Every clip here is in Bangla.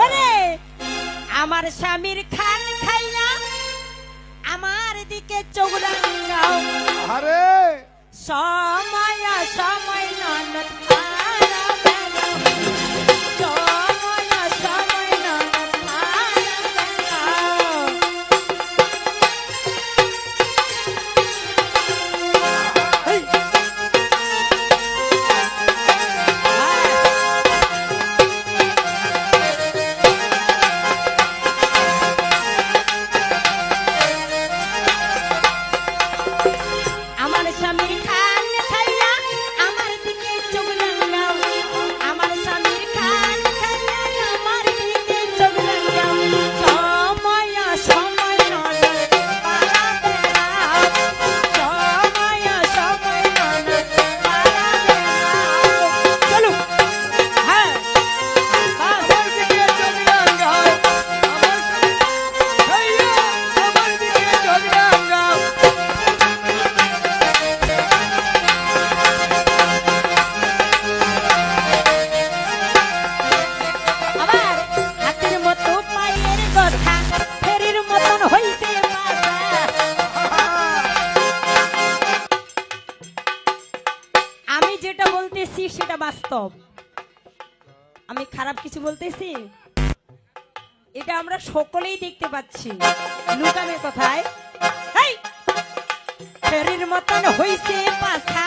ওরে আমার স্বামীর খান খাইয়া আমার দিকে চোখ রাঙাও। আরে সময় সময় ননদ মারা বেলা, সময় সময় ননদ মারা বেলা। আমার স্বামীর খান খাইয়া আমার দিকে চোখ রাঙাও, আমার স্বামীর খান খাইয়া আমার দিকে চোখ রাঙাও। সময় সময় ননদ মারা বেলা, সময় সময় ননদ মারা বেলা। চলো হ্যাঁ আমার দিকে চোখ রাঙাও, আমার ভাইয়া আমার দিকে চোখ রাঙাও। আবার হাতের মতো পায়ের কথা ফেরির মতন হইছে বাসা। আমি যেটা বলতেছি সেটা বাস্তব, আমি খারাপ কিছু বলতেছি? এটা আমরা সকলেই দেখতে পাচ্ছি, লুকানোর কথায়। হেই! ফেরির মতন হইছে বাসা,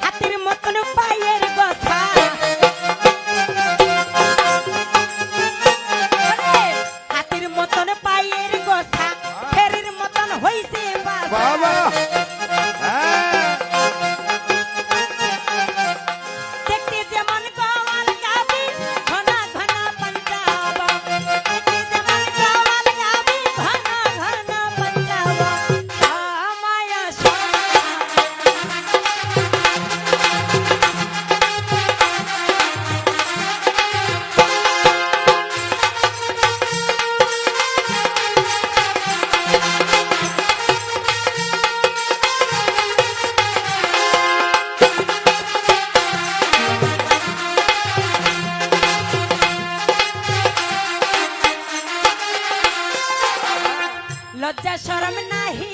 হাতের মতন পায়ের কথা। হাতির মতন পায়ের গোছা ফেরির মতন হইছে বাসা। বাবা হ্যাঁ দেখতে যেমন গোয়াল গাবি ঘন ঘন পাঞ্জাব, দেখতে যেমন গোয়াল গাবি ঘন ঘন পাঞ্জাব। সময় লজ্জা শরম নাহি